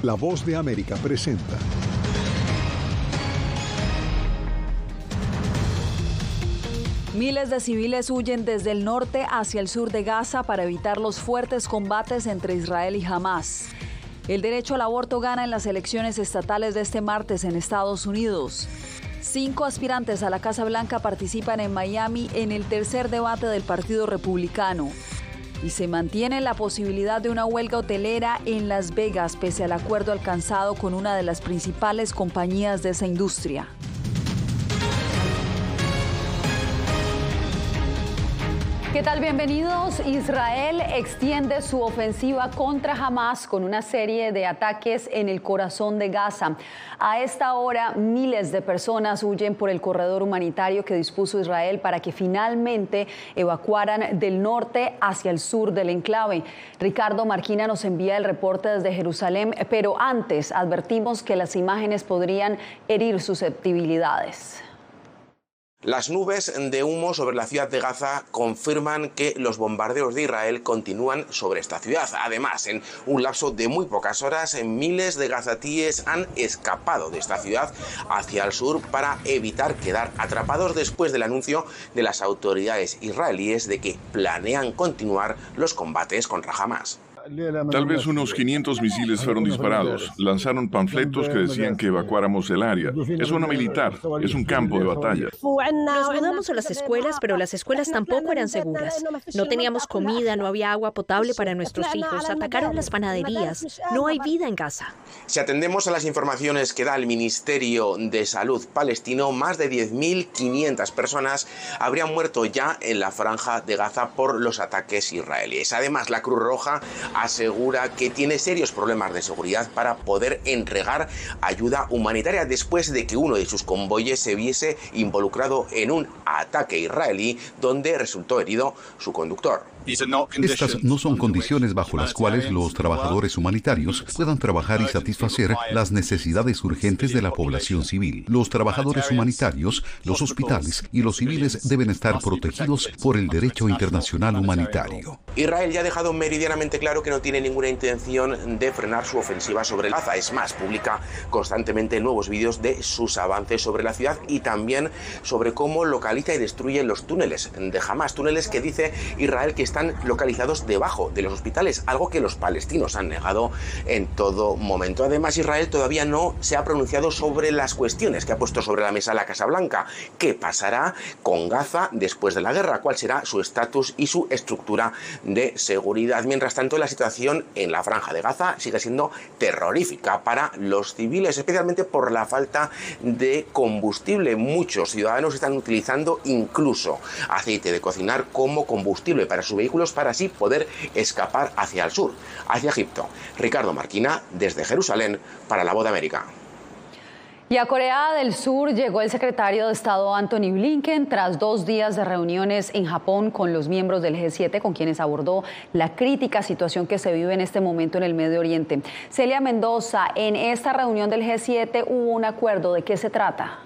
La Voz de América presenta. Miles de civiles huyen desde el norte hacia el sur de Gaza para evitar los fuertes combates entre Israel y Hamás. El derecho al aborto gana en las elecciones estatales de este martes en Estados Unidos. 5 aspirantes a la Casa Blanca participan en Miami en el tercer debate del Partido Republicano. Y se mantiene la posibilidad de una huelga hotelera en Las Vegas pese al acuerdo alcanzado con una de las principales compañías de esa industria. ¿Qué tal? Bienvenidos. Israel extiende su ofensiva contra Hamás con una serie de ataques en el corazón de Gaza. A esta hora, miles de personas huyen por el corredor humanitario que dispuso Israel para que finalmente evacuaran del norte hacia el sur del enclave. Ricardo Marquina nos envía el reporte desde Jerusalén, pero antes advertimos que las imágenes podrían herir susceptibilidades. Las nubes de humo sobre la ciudad de Gaza confirman que los bombardeos de Israel continúan sobre esta ciudad. Además, en un lapso de muy pocas horas, miles de gazatíes han escapado de esta ciudad hacia el sur para evitar quedar atrapados después del anuncio de las autoridades israelíes de que planean continuar los combates contra Hamás. Tal vez unos 500 misiles fueron disparados. Lanzaron panfletos que decían que evacuáramos el área. Es zona militar, es un campo de batalla. Nos mudamos a las escuelas, pero las escuelas tampoco eran seguras. No teníamos comida, no había agua potable para nuestros hijos. Atacaron las panaderías. No hay vida en Gaza. Si atendemos a las informaciones que da el Ministerio de Salud palestino, más de 10.500 personas habrían muerto ya en la franja de Gaza por los ataques israelíes. Además, la Cruz Roja asegura que tiene serios problemas de seguridad para poder entregar ayuda humanitaria después de que uno de sus convoyes se viese involucrado en un ataque israelí donde resultó herido su conductor. Estas no son condiciones bajo las cuales los trabajadores humanitarios puedan trabajar y satisfacer las necesidades urgentes de la población civil. Los trabajadores humanitarios, los hospitales y los civiles deben estar protegidos por el derecho internacional humanitario. Israel ya ha dejado meridianamente claro que no tiene ninguna intención de frenar su ofensiva sobre Gaza. Es más, publica constantemente nuevos vídeos de sus avances sobre la ciudad y también sobre cómo localiza y destruye los túneles de Hamás. Túneles que dice Israel que están localizados debajo de los hospitales, algo que los palestinos han negado en todo momento. Además, Israel todavía no se ha pronunciado sobre las cuestiones que ha puesto sobre la mesa la Casa Blanca. ¿Qué pasará con Gaza después de la guerra? ¿Cuál será su estatus y su estructura de seguridad? Mientras tanto, la situación en la franja de Gaza sigue siendo terrorífica para los civiles, especialmente por la falta de combustible. Muchos ciudadanos están utilizando incluso aceite de cocinar como combustible para sus vehículos para así poder escapar hacia el sur, hacia Egipto. Ricardo Marquina, desde Jerusalén, para La Voz de América. Y a Corea del Sur llegó el secretario de Estado Antony Blinken tras 2 días de reuniones en Japón con los miembros del G7, con quienes abordó la crítica situación que se vive en este momento en el Medio Oriente. Celia Mendoza, en esta reunión del G7 hubo un acuerdo. ¿De qué se trata?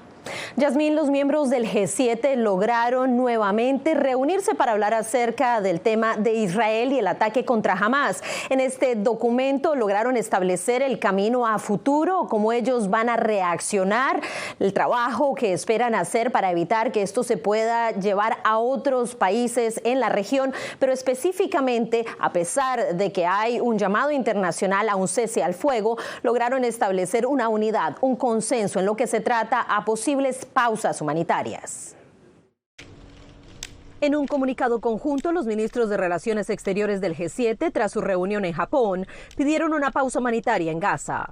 Yasmín, los miembros del G7 lograron nuevamente reunirse para hablar acerca del tema de Israel y el ataque contra Hamás. En este documento lograron establecer el camino a futuro, cómo ellos van a reaccionar, el trabajo que esperan hacer para evitar que esto se pueda llevar a otros países en la región, pero específicamente, a pesar de que hay un llamado internacional a un cese al fuego, lograron establecer una unidad, un consenso en lo que se trata a posibles pausas humanitarias. En un comunicado conjunto, los ministros de Relaciones Exteriores del G7, tras su reunión en Japón, pidieron una pausa humanitaria en Gaza.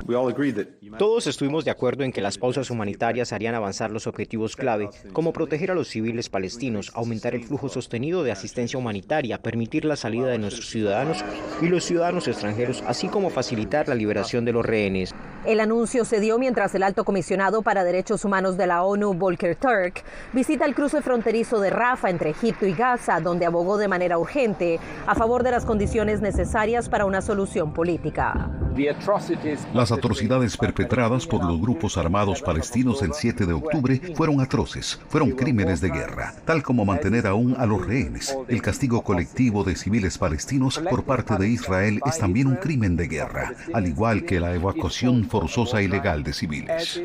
Todos estuvimos de acuerdo en que las pausas humanitarias harían avanzar los objetivos clave, como proteger a los civiles palestinos, aumentar el flujo sostenido de asistencia humanitaria, permitir la salida de nuestros ciudadanos y los ciudadanos extranjeros, así como facilitar la liberación de los rehenes. El anuncio se dio mientras el alto comisionado para Derechos Humanos de la ONU, Volker Turk, visita el cruce fronterizo de Rafah entre Egipto conflicto y Gaza, donde abogó de manera urgente a favor de las condiciones necesarias para una solución política. Las atrocidades perpetradas por los grupos armados palestinos el 7 de octubre fueron atroces, fueron crímenes de guerra, tal como mantener aún a los rehenes. El castigo colectivo de civiles palestinos por parte de Israel es también un crimen de guerra, al igual que la evacuación forzosa e ilegal de civiles.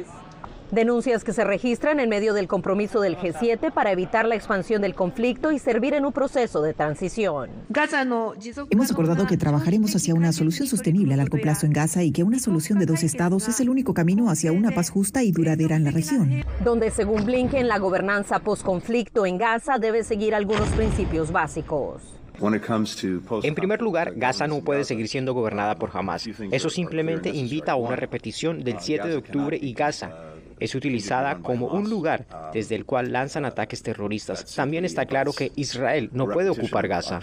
Denuncias que se registran en medio del compromiso del G7 para evitar la expansión del conflicto y servir en un proceso de transición. Hemos acordado que trabajaremos hacia una solución sostenible a largo plazo en Gaza y que una solución de 2 estados es el único camino hacia una paz justa y duradera en la región. Donde, según Blinken, la gobernanza post-conflicto en Gaza debe seguir algunos principios básicos. En primer lugar, Gaza no puede seguir siendo gobernada por Hamás. Eso simplemente invita a una repetición del 7 de octubre y Gaza es utilizada como un lugar desde el cual lanzan ataques terroristas. También está claro que Israel no puede ocupar Gaza.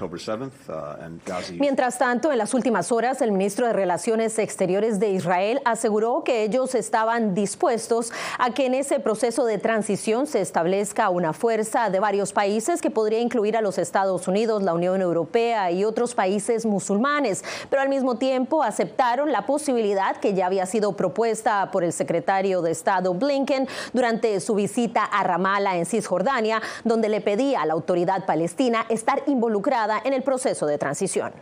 Mientras tanto, en las últimas horas, el ministro de Relaciones Exteriores de Israel aseguró que ellos estaban dispuestos a que en ese proceso de transición se establezca una fuerza de varios países que podría incluir a los Estados Unidos, la Unión Europea y otros países musulmanes, pero al mismo tiempo aceptaron la posibilidad que ya había sido propuesta por el secretario de Estado Blinken durante su visita a Ramallah en Cisjordania, donde le pedía a la autoridad palestina estar involucrada en el proceso de transición.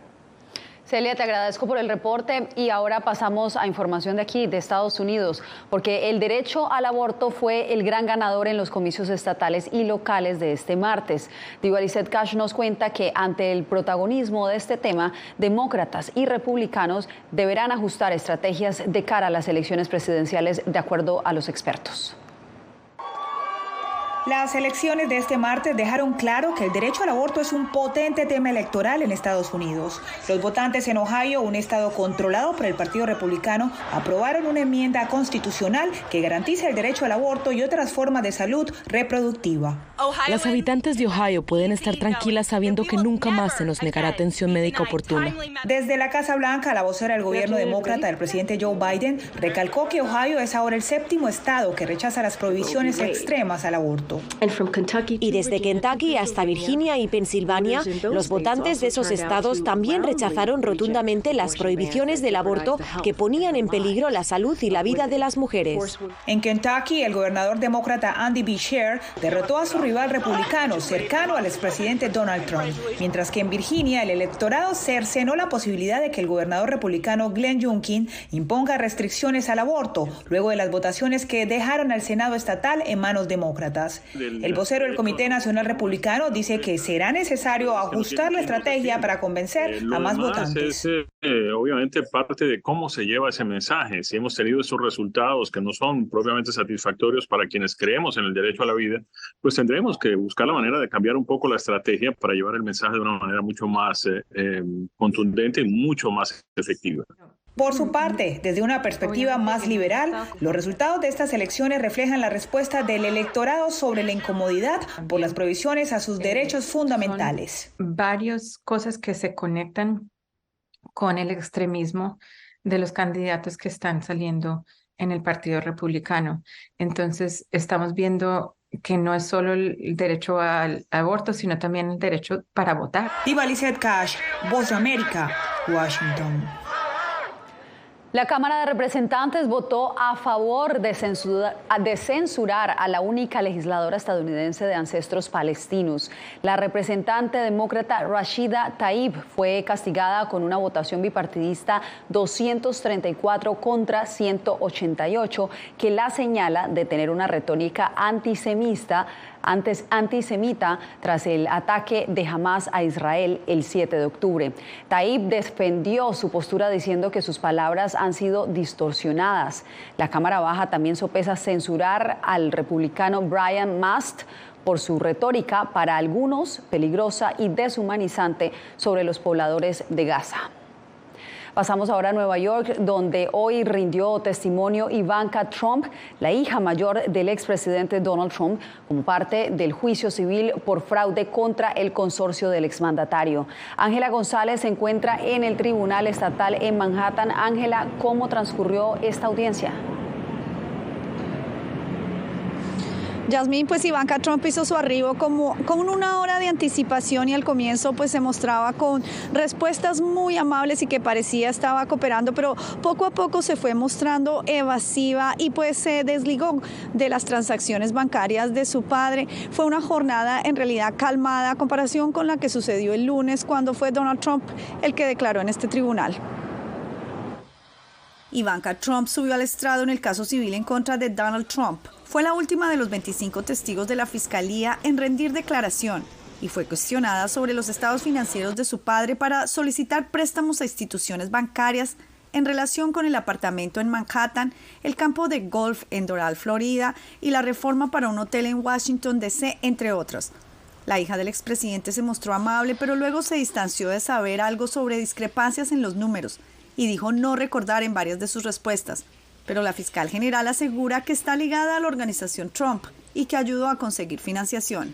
Celia, te agradezco por el reporte y ahora pasamos a información de aquí, de Estados Unidos, porque el derecho al aborto fue el gran ganador en los comicios estatales y locales de este martes. Diva Lizette Cash nos cuenta que ante el protagonismo de este tema, demócratas y republicanos deberán ajustar estrategias de cara a las elecciones presidenciales de acuerdo a los expertos. Las elecciones de este martes dejaron claro que el derecho al aborto es un potente tema electoral en Estados Unidos. Los votantes en Ohio, un estado controlado por el Partido Republicano, aprobaron una enmienda constitucional que garantiza el derecho al aborto y otras formas de salud reproductiva. Las habitantes de Ohio pueden estar tranquilas sabiendo que nunca más se nos negará atención médica oportuna. Desde la Casa Blanca, la vocera del gobierno demócrata del presidente Joe Biden recalcó que Ohio es ahora el 7º estado que rechaza las prohibiciones extremas al aborto. Y desde Kentucky hasta Virginia y Pensilvania, los votantes de esos estados también rechazaron rotundamente las prohibiciones del aborto que ponían en peligro la salud y la vida de las mujeres. En Kentucky, el gobernador demócrata Andy Beshear derrotó a su rival republicano cercano al expresidente Donald Trump, mientras que en Virginia el electorado cercenó la posibilidad de que el gobernador republicano Glenn Youngkin imponga restricciones al aborto, luego de las votaciones que dejaron al Senado estatal en manos demócratas. El vocero del Comité Nacional Republicano dice que será necesario ajustar la estrategia para convencer a más votantes. Obviamente parte de cómo se lleva ese mensaje. Si hemos tenido esos resultados que no son propiamente satisfactorios para quienes creemos en el derecho a la vida, pues tendremos que buscar la manera de cambiar un poco la estrategia para llevar el mensaje de una manera mucho más contundente y mucho más efectiva. Por su parte, desde una perspectiva más liberal, los resultados de estas elecciones reflejan la respuesta del electorado sobre la incomodidad por las prohibiciones a sus derechos fundamentales. Varias cosas que se conectan con el extremismo de los candidatos que están saliendo en el Partido Republicano. Entonces, estamos viendo que no es solo el derecho al aborto, sino también el derecho para votar. Diva Lizette Cash, Voz de América, Washington. La Cámara de Representantes votó a favor de censurar a la única legisladora estadounidense de ancestros palestinos. La representante demócrata Rashida Tlaib fue castigada con una votación bipartidista 234 contra 188, que la señala de tener una retórica antisemita tras el ataque de Hamás a Israel el 7 de octubre. Tlaib defendió su postura diciendo que sus palabras han sido distorsionadas. La Cámara Baja también sopesa censurar al republicano Brian Mast por su retórica, para algunos peligrosa y deshumanizante, sobre los pobladores de Gaza. Pasamos ahora a Nueva York, donde hoy rindió testimonio Ivanka Trump, la hija mayor del expresidente Donald Trump, como parte del juicio civil por fraude contra el consorcio del exmandatario. Ángela González se encuentra en el Tribunal Estatal en Manhattan. Ángela, ¿cómo transcurrió esta audiencia? Yasmín, pues Ivanka Trump hizo su arribo con una hora de anticipación y al comienzo pues se mostraba con respuestas muy amables y que parecía estaba cooperando, pero poco a poco se fue mostrando evasiva y pues se desligó de las transacciones bancarias de su padre. Fue una jornada en realidad calmada a comparación con la que sucedió el lunes cuando fue Donald Trump el que declaró en este tribunal. Ivanka Trump subió al estrado en el caso civil en contra de Donald Trump. Fue la última de los 25 testigos de la fiscalía en rendir declaración y fue cuestionada sobre los estados financieros de su padre para solicitar préstamos a instituciones bancarias en relación con el apartamento en Manhattan, el campo de golf en Doral, Florida, y la reforma para un hotel en Washington, D.C., entre otros. La hija del expresidente se mostró amable, pero luego se distanció de saber algo sobre discrepancias en los números y dijo no recordar en varias de sus respuestas. Pero la fiscal general asegura que está ligada a la organización Trump y que ayudó a conseguir financiación.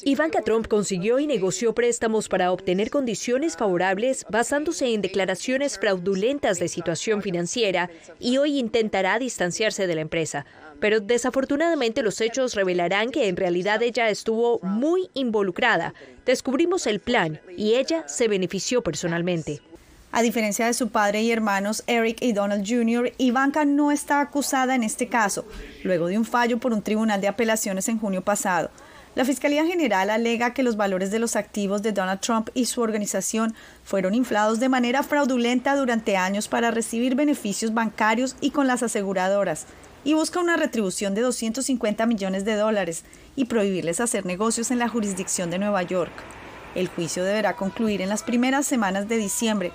Ivanka Trump consiguió y negoció préstamos para obtener condiciones favorables basándose en declaraciones fraudulentas de situación financiera y hoy intentará distanciarse de la empresa. Pero desafortunadamente los hechos revelarán que en realidad ella estuvo muy involucrada. Descubrimos el plan y ella se benefició personalmente. A diferencia de su padre y hermanos Eric y Donald Jr., Ivanka no está acusada en este caso, luego de un fallo por un tribunal de apelaciones en junio pasado. La Fiscalía General alega que los valores de los activos de Donald Trump y su organización fueron inflados de manera fraudulenta durante años para recibir beneficios bancarios y con las aseguradoras, y busca una retribución de $250 millones y prohibirles hacer negocios en la jurisdicción de Nueva York. El juicio deberá concluir en las primeras semanas de diciembre.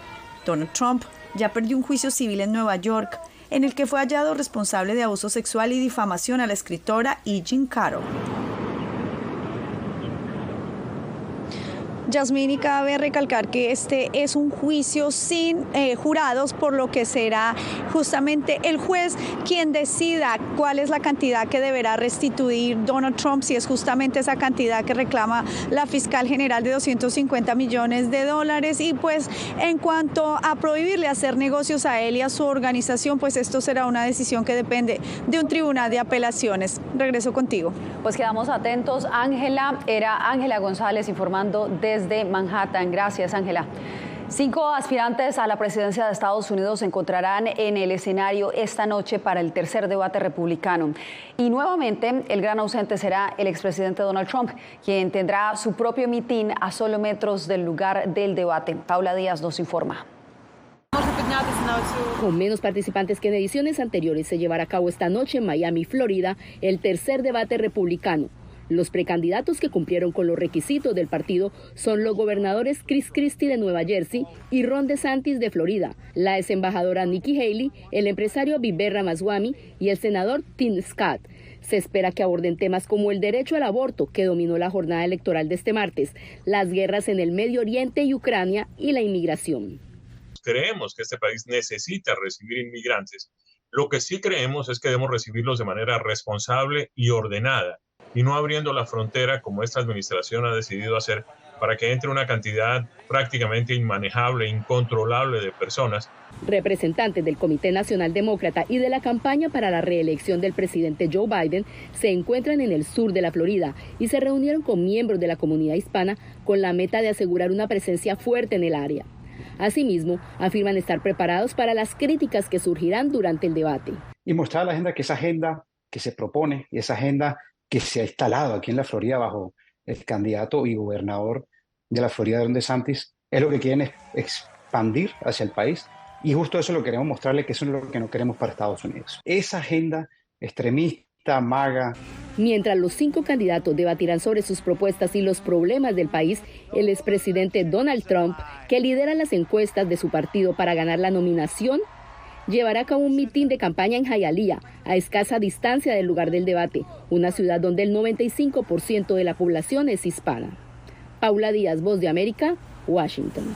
Donald Trump ya perdió un juicio civil en Nueva York, en el que fue hallado responsable de abuso sexual y difamación a la escritora E. Jean Carroll. Yasmín, y cabe recalcar que este es un juicio sin jurados, por lo que será justamente el juez quien decida cuál es la cantidad que deberá restituir Donald Trump, si es justamente esa cantidad que reclama la fiscal general de $250 millones. Y pues en cuanto a prohibirle hacer negocios a él y a su organización, pues esto será una decisión que depende de un tribunal de apelaciones. Regreso contigo. Pues quedamos atentos. Era Ángela González informando desde Manhattan. Gracias, Ángela. 5 aspirantes a la presidencia de Estados Unidos se encontrarán en el escenario esta noche para el tercer debate republicano. Y nuevamente el gran ausente será el expresidente Donald Trump, quien tendrá su propio mitin a solo metros del lugar del debate. Paula Díaz nos informa. Con menos participantes que en ediciones anteriores, se llevará a cabo esta noche en Miami, Florida, el tercer debate republicano. Los precandidatos que cumplieron con los requisitos del partido son los gobernadores Chris Christie de Nueva Jersey y Ron DeSantis de Florida, la ex embajadora Nikki Haley, el empresario Vivek Ramaswamy y el senador Tim Scott. Se espera que aborden temas como el derecho al aborto, que dominó la jornada electoral de este martes, las guerras en el Medio Oriente y Ucrania y la inmigración. Creemos que este país necesita recibir inmigrantes. Lo que sí creemos es que debemos recibirlos de manera responsable y ordenada, y no abriendo la frontera como esta administración ha decidido hacer para que entre una cantidad prácticamente inmanejable, incontrolable de personas. Representantes del Comité Nacional Demócrata y de la campaña para la reelección del presidente Joe Biden se encuentran en el sur de la Florida y se reunieron con miembros de la comunidad hispana con la meta de asegurar una presencia fuerte en el área. Asimismo, afirman estar preparados para las críticas que surgirán durante el debate. Y mostrar a la agenda que esa agenda que se propone y esa agenda que se ha instalado aquí en la Florida bajo el candidato y gobernador de la Florida, Ron DeSantis, es lo que quieren expandir hacia el país. Y justo eso lo queremos mostrarle, que eso es lo que no queremos para Estados Unidos. Esa agenda extremista, MAGA. Mientras los 5 candidatos debatirán sobre sus propuestas y los problemas del país, el expresidente Donald Trump, que lidera las encuestas de su partido para ganar la nominación, llevará a cabo un mitin de campaña en Hialeah, a escasa distancia del lugar del debate, una ciudad donde el 95% de la población es hispana. Paula Díaz, Voz de América, Washington.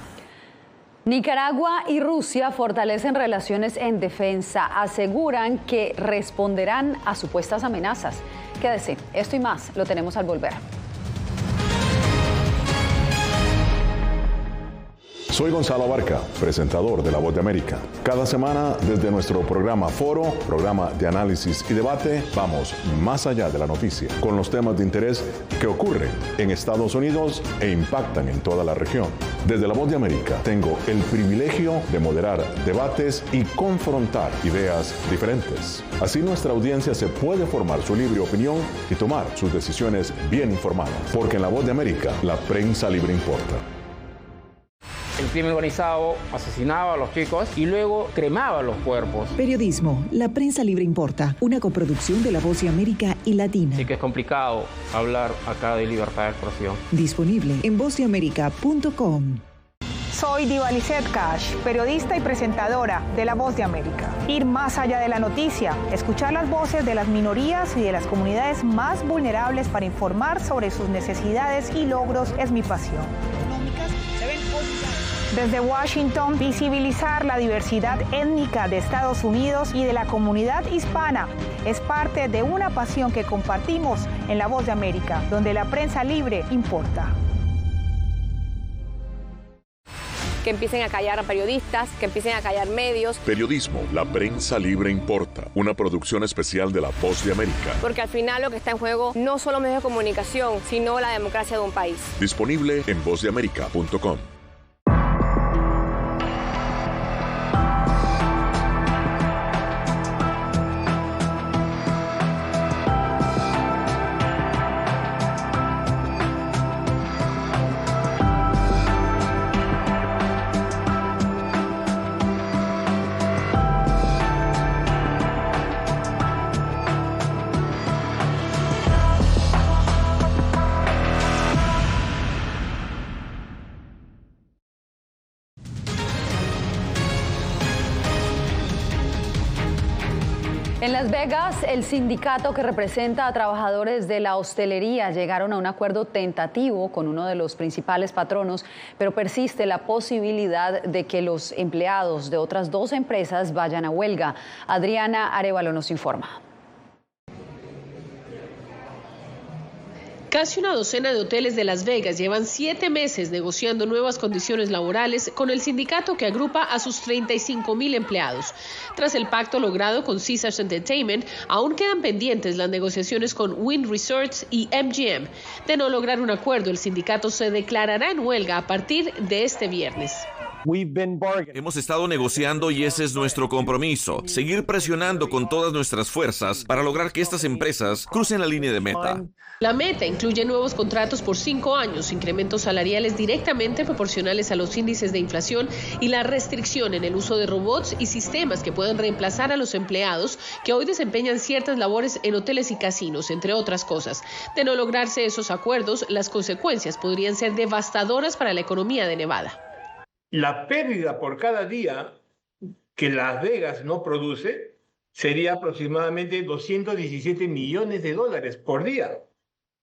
Nicaragua y Rusia fortalecen relaciones en defensa. Aseguran que responderán a supuestas amenazas. Quédese, esto y más lo tenemos al volver. Soy Gonzalo Abarca, presentador de La Voz de América. Cada semana, desde nuestro programa Foro, programa de análisis y debate, vamos más allá de la noticia, con los temas de interés que ocurren en Estados Unidos e impactan en toda la región. Desde La Voz de América, tengo el privilegio de moderar debates y confrontar ideas diferentes. Así nuestra audiencia se puede formar su libre opinión y tomar sus decisiones bien informadas. Porque en La Voz de América, la prensa libre importa. El crimen organizado asesinaba a los chicos y luego cremaba los cuerpos. Periodismo, la prensa libre importa, una coproducción de La Voz de América y Latina. Sí que es complicado hablar acá de libertad de expresión. Disponible en vozdeamerica.com. Soy Diva Lizette Cash, periodista y presentadora de La Voz de América. Ir más allá de la noticia, escuchar las voces de las minorías y de las comunidades más vulnerables para informar sobre sus necesidades y logros es mi pasión. Desde Washington, visibilizar la diversidad étnica de Estados Unidos y de la comunidad hispana es parte de una pasión que compartimos en La Voz de América, donde la prensa libre importa. Que empiecen a callar a periodistas, que empiecen a callar medios. Periodismo, la prensa libre importa. Una producción especial de La Voz de América. Porque al final lo que está en juego no solo medios de comunicación, sino la democracia de un país. Disponible en vozdeamerica.com. En Las Vegas, el sindicato que representa a trabajadores de la hostelería llegaron a un acuerdo tentativo con uno de los principales patronos, pero persiste la posibilidad de que los empleados de otras dos empresas vayan a huelga. Adriana Arévalo nos informa. Casi una docena de hoteles de Las Vegas llevan 7 meses negociando nuevas condiciones laborales con el sindicato que agrupa a sus 35,000 empleados. Tras el pacto logrado con Caesars Entertainment, aún quedan pendientes las negociaciones con Wynn Resorts y MGM. De no lograr un acuerdo, el sindicato se declarará en huelga a partir de este viernes. Hemos estado negociando y ese es nuestro compromiso, seguir presionando con todas nuestras fuerzas para lograr que estas empresas crucen la línea de meta. La meta incluye nuevos contratos por 5 años, incrementos salariales directamente proporcionales a los índices de inflación y la restricción en el uso de robots y sistemas que puedan reemplazar a los empleados que hoy desempeñan ciertas labores en hoteles y casinos, entre otras cosas. De no lograrse esos acuerdos, las consecuencias podrían ser devastadoras para la economía de Nevada. La pérdida por cada día que Las Vegas no produce sería aproximadamente $217 millones por día.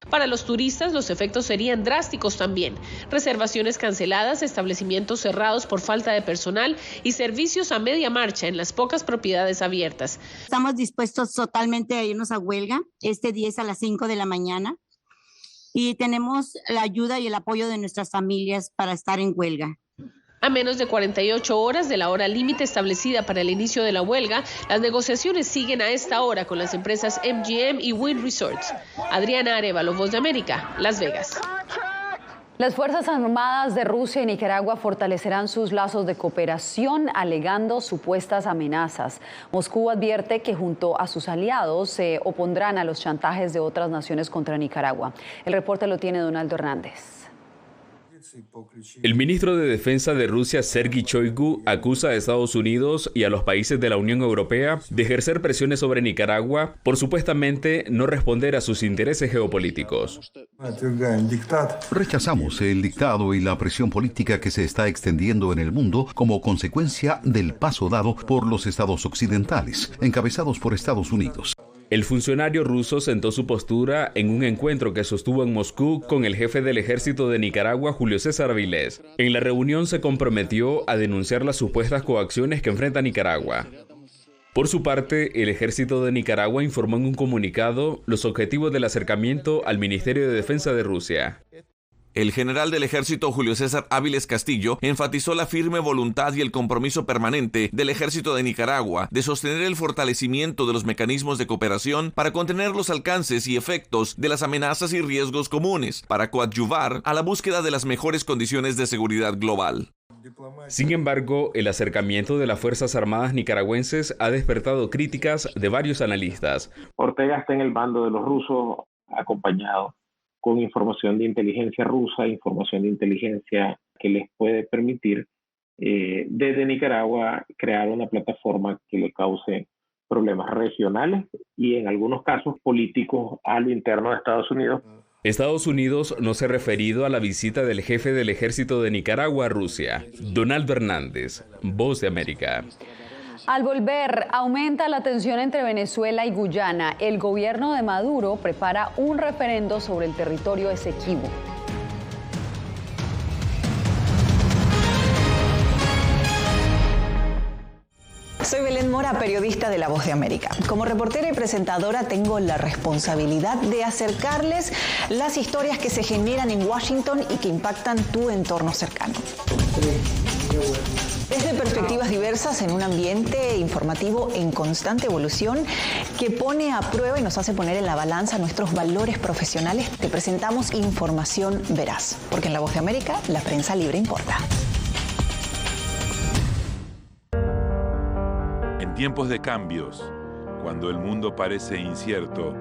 Para los turistas, los efectos serían drásticos también. Reservaciones canceladas, establecimientos cerrados por falta de personal y servicios a media marcha en las pocas propiedades abiertas. Estamos dispuestos totalmente a irnos a huelga este 10 a las 5 de la mañana y tenemos la ayuda y el apoyo de nuestras familias para estar en huelga. A menos de 48 horas de la hora límite establecida para el inicio de la huelga, las negociaciones siguen a esta hora con las empresas MGM y Wynn Resorts. Adriana Arévalo, Voz de América, Las Vegas. Las Fuerzas Armadas de Rusia y Nicaragua fortalecerán sus lazos de cooperación alegando supuestas amenazas. Moscú advierte que junto a sus aliados se opondrán a los chantajes de otras naciones contra Nicaragua. El reporte lo tiene Donaldo Hernández. El ministro de Defensa de Rusia, Sergei Shoigu, acusa a Estados Unidos y a los países de la Unión Europea de ejercer presiones sobre Nicaragua por supuestamente no responder a sus intereses geopolíticos. Rechazamos el dictado y la presión política que se está extendiendo en el mundo como consecuencia del paso dado por los estados occidentales, encabezados por Estados Unidos. El funcionario ruso sentó su postura en un encuentro que sostuvo en Moscú con el jefe del ejército de Nicaragua, Julio César Vilés. En la reunión se comprometió a denunciar las supuestas coacciones que enfrenta Nicaragua. Por su parte, el ejército de Nicaragua informó en un comunicado los objetivos del acercamiento al Ministerio de Defensa de Rusia. El general del ejército Julio César Áviles Castillo enfatizó la firme voluntad y el compromiso permanente del ejército de Nicaragua de sostener el fortalecimiento de los mecanismos de cooperación para contener los alcances y efectos de las amenazas y riesgos comunes, para coadyuvar a la búsqueda de las mejores condiciones de seguridad global. Sin embargo, el acercamiento de las Fuerzas Armadas nicaragüenses ha despertado críticas de varios analistas. Ortega está en el bando de los rusos, acompañado con información de inteligencia rusa, información de inteligencia que les puede permitir desde Nicaragua crear una plataforma que le cause problemas regionales y en algunos casos políticos a lo interno de Estados Unidos. Estados Unidos no se ha referido a la visita del jefe del ejército de Nicaragua a Rusia. Donaldo Hernández, Voz de América. Al volver, aumenta la tensión entre Venezuela y Guyana. El gobierno de Maduro prepara un referendo sobre el territorio Esequibo. Soy Belén Mora, periodista de La Voz de América. Como reportera y presentadora tengo la responsabilidad de acercarles las historias que se generan en Washington y que impactan tu entorno cercano. Desde perspectivas diversas en un ambiente informativo en constante evolución que pone a prueba y nos hace poner en la balanza nuestros valores profesionales, te presentamos información veraz, porque en La Voz de América la prensa libre importa. En tiempos de cambios, cuando el mundo parece incierto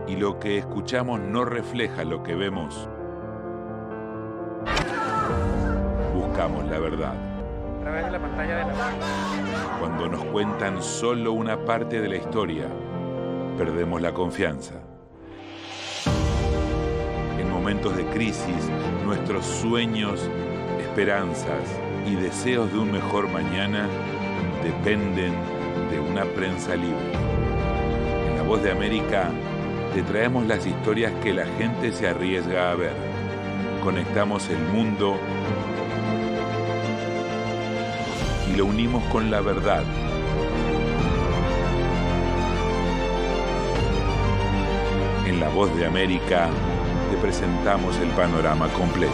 y lo que escuchamos no refleja lo que vemos, buscamos la verdad. A través de la pantalla de la... Cuando nos cuentan solo una parte de la historia, perdemos la confianza. En momentos de crisis, nuestros sueños, esperanzas y deseos de un mejor mañana dependen de una prensa libre. En La Voz de América te traemos las historias que la gente se arriesga a ver. Conectamos el mundo y lo unimos con la verdad. En La Voz de América te presentamos el panorama completo.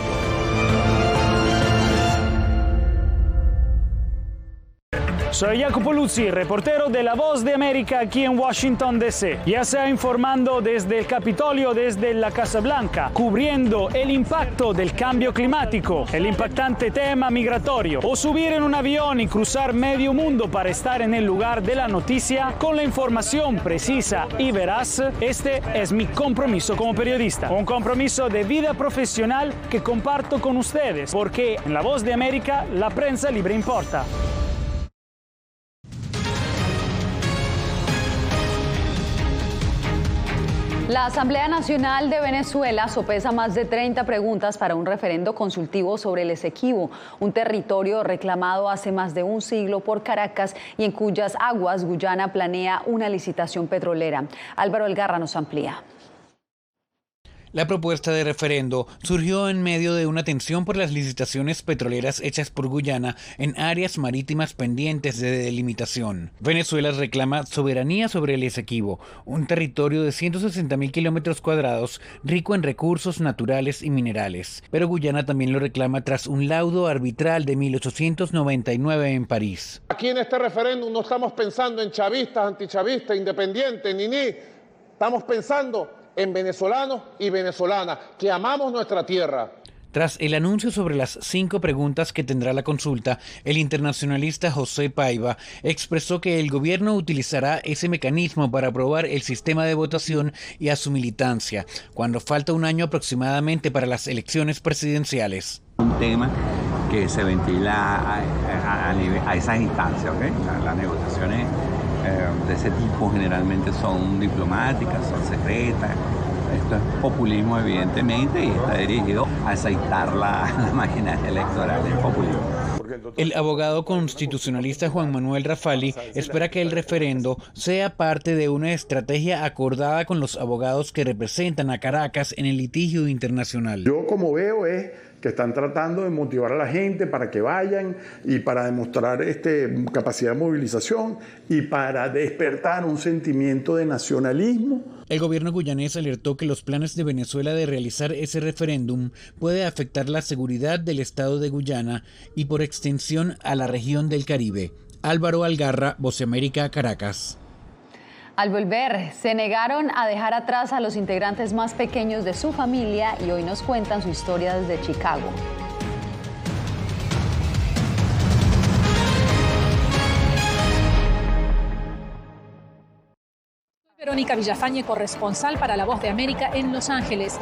Soy Jacopo Luzzi, reportero de La Voz de América aquí en Washington, D.C. Ya sea informando desde el Capitolio, desde la Casa Blanca, cubriendo el impacto del cambio climático, el impactante tema migratorio, o subir en un avión y cruzar medio mundo para estar en el lugar de la noticia con la información precisa y veraz, este es mi compromiso como periodista. Un compromiso de vida profesional que comparto con ustedes, porque en La Voz de América la prensa libre importa. La Asamblea Nacional de Venezuela sopesa más de 30 preguntas para un referendo consultivo sobre el Esequibo, un territorio reclamado hace más de un siglo por Caracas y en cuyas aguas Guyana planea una licitación petrolera. Álvaro Elgarra nos amplía. La propuesta de referendo surgió en medio de una tensión por las licitaciones petroleras hechas por Guyana en áreas marítimas pendientes de delimitación. Venezuela reclama soberanía sobre el Esequibo, un territorio de 160.000 kilómetros cuadrados rico en recursos naturales y minerales. Pero Guyana también lo reclama tras un laudo arbitral de 1899 en París. Aquí en este referéndum no estamos pensando en chavistas, antichavistas, independientes, ni. Estamos pensando en venezolanos y venezolanas que amamos nuestra tierra. Tras el anuncio sobre las 5 preguntas que tendrá la consulta, el internacionalista José Paiva expresó que el gobierno utilizará ese mecanismo para aprobar el sistema de votación y a su militancia, cuando falta un año aproximadamente para las elecciones presidenciales. Un tema que se ventila a esas instancias, ¿okay? Las negociaciones de ese tipo generalmente son diplomáticas, son secretas. Esto es populismo evidentemente y está dirigido a aceitar la maquinaria electoral del populismo. El abogado constitucionalista Juan Manuel Rafali espera que el referendo sea parte de una estrategia acordada con los abogados que representan a Caracas en el litigio internacional. Yo como veo es que están tratando de motivar a la gente para que vayan y para demostrar capacidad de movilización y para despertar un sentimiento de nacionalismo. El gobierno guyanés alertó que los planes de Venezuela de realizar ese referéndum puede afectar la seguridad del estado de Guyana y por extensión a la región del Caribe. Álvaro Algarra, Voz de América, Caracas. Al volver, se negaron a dejar atrás a los integrantes más pequeños de su familia y hoy nos cuentan su historia desde Chicago. Verónica Villafañe, corresponsal para La Voz de América en Los Ángeles.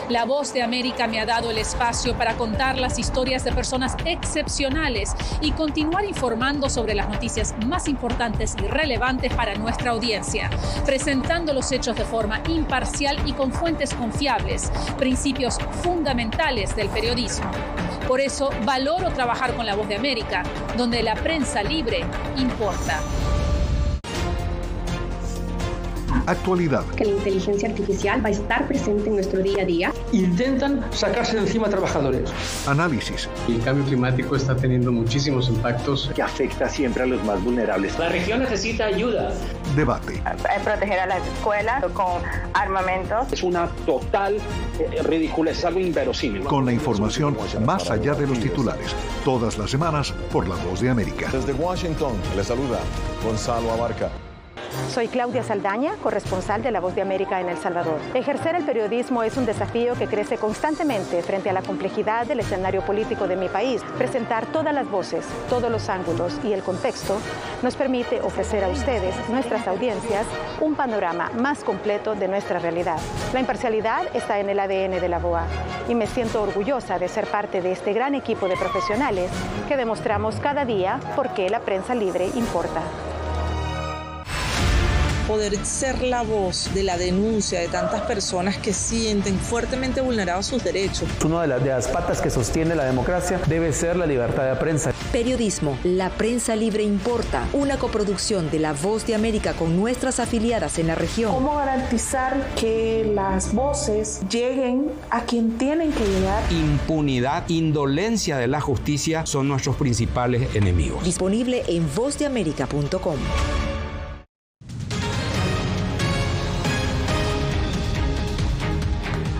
La Voz de América me ha dado el espacio para contar las historias de personas excepcionales y continuar informando sobre las noticias más importantes y relevantes para nuestra audiencia, presentando los hechos de forma imparcial y con fuentes confiables, principios fundamentales del periodismo. Por eso valoro trabajar con La Voz de América, donde la prensa libre importa. Actualidad. Que la inteligencia artificial va a estar presente en nuestro día a día. Intentan sacarse de encima a trabajadores. Análisis. El cambio climático está teniendo muchísimos impactos que afecta siempre a los más vulnerables. La región necesita ayuda. Debate. Proteger a las escuelas con armamentos. Es una total ridiculez, algo inverosímil. Con la información más allá de los titulares. Todas las semanas por La Voz de América. Desde Washington, les saluda Gonzalo Abarca. Soy Claudia Saldaña, corresponsal de La Voz de América en El Salvador. Ejercer el periodismo es un desafío que crece constantemente frente a la complejidad del escenario político de mi país. Presentar todas las voces, todos los ángulos y el contexto nos permite ofrecer a ustedes, nuestras audiencias, un panorama más completo de nuestra realidad. La imparcialidad está en el ADN de la VOA y me siento orgullosa de ser parte de este gran equipo de profesionales que demostramos cada día por qué la prensa libre importa. Poder ser la voz de la denuncia de tantas personas que sienten fuertemente vulnerados sus derechos. Una de las patas que sostiene la democracia debe ser la libertad de prensa. Periodismo, la prensa libre importa, una coproducción de La Voz de América con nuestras afiliadas en la región. ¿Cómo garantizar que las voces lleguen a quien tienen que llegar? Impunidad, indolencia de la justicia son nuestros principales enemigos. Disponible en vozdeamerica.com.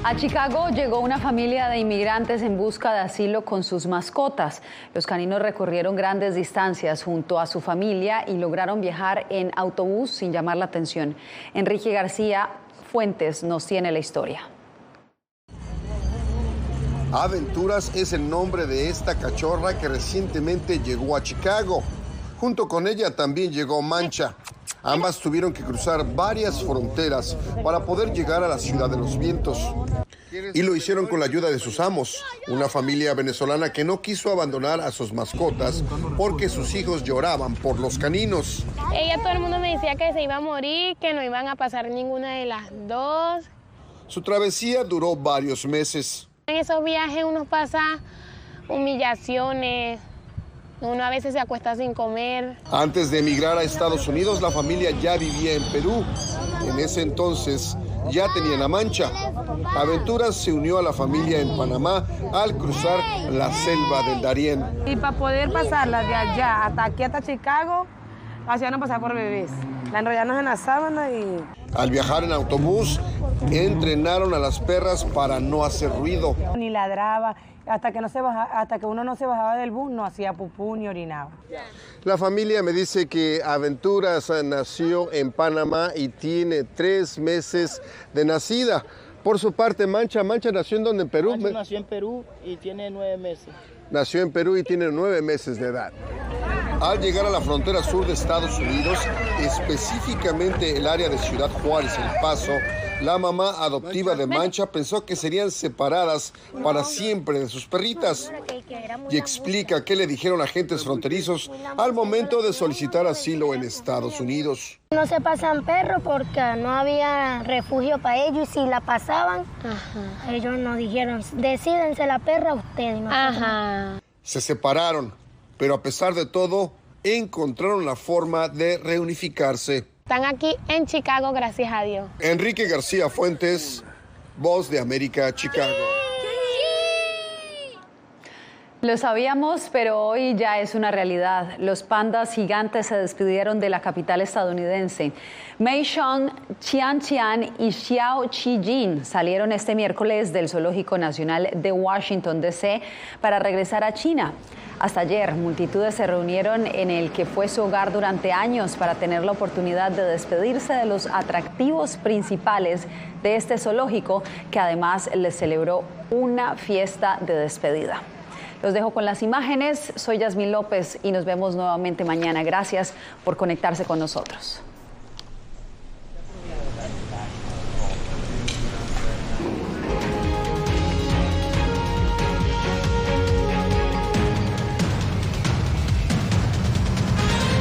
A Chicago llegó una familia de inmigrantes en busca de asilo con sus mascotas. Los caninos recorrieron grandes distancias junto a su familia y lograron viajar en autobús sin llamar la atención. Enrique García Fuentes nos tiene la historia. Aventuras es el nombre de esta cachorra que recientemente llegó a Chicago. Junto con ella también llegó Mancha. Ambas tuvieron que cruzar varias fronteras para poder llegar a la ciudad de los vientos. Y lo hicieron con la ayuda de sus amos, una familia venezolana que no quiso abandonar a sus mascotas porque sus hijos lloraban por los caninos. Todo el mundo me decía que se iba a morir, que no iban a pasar ninguna de las dos. Su travesía duró varios meses. En esos viajes uno pasa humillaciones. Uno a veces se acuesta sin comer. Antes de emigrar a Estados Unidos, la familia ya vivía en Perú. En ese entonces ya tenían a Mancha. Aventuras se unió a la familia en Panamá al cruzar la selva del Darién. Y para poder pasarla de allá hasta aquí, hasta Chicago, la hacían pasar por bebés. La enrollamos en la sábana y... Al viajar en autobús, entrenaron a las perras para no hacer ruido. Ni ladraba. Hasta que uno no se bajaba del bus, no hacía pupú ni orinaba. La familia me dice que Aventuras nació en Panamá y tiene 3 meses de nacida. Por su parte, Mancha nació en donde, en Perú. Mancha nació en Perú y tiene 9 meses. Nació en Perú y tiene 9 meses de edad. Al llegar a la frontera sur de Estados Unidos, específicamente el área de Ciudad Juárez, El Paso, la mamá adoptiva de Mancha pensó que serían separadas para siempre de sus perritas y explica qué le dijeron agentes fronterizos al momento de solicitar asilo en Estados Unidos. No se pasan perros porque no había refugio para ellos y si la pasaban, ellos nos dijeron, decídense la perra ustedes. Se separaron, pero a pesar de todo, encontraron la forma de reunificarse. Están aquí en Chicago, gracias a Dios. Enrique García Fuentes, Voz de América, Chicago. Lo sabíamos, pero hoy ya es una realidad. Los pandas gigantes se despidieron de la capital estadounidense. Meishong, Qianqian y Xiao Qijin salieron este miércoles del Zoológico Nacional de Washington, D.C. para regresar a China. Hasta ayer, multitudes se reunieron en el que fue su hogar durante años para tener la oportunidad de despedirse de los atractivos principales de este zoológico, que además les celebró una fiesta de despedida. Los dejo con las imágenes. Soy Yasmín López y nos vemos nuevamente mañana. Gracias por conectarse con nosotros.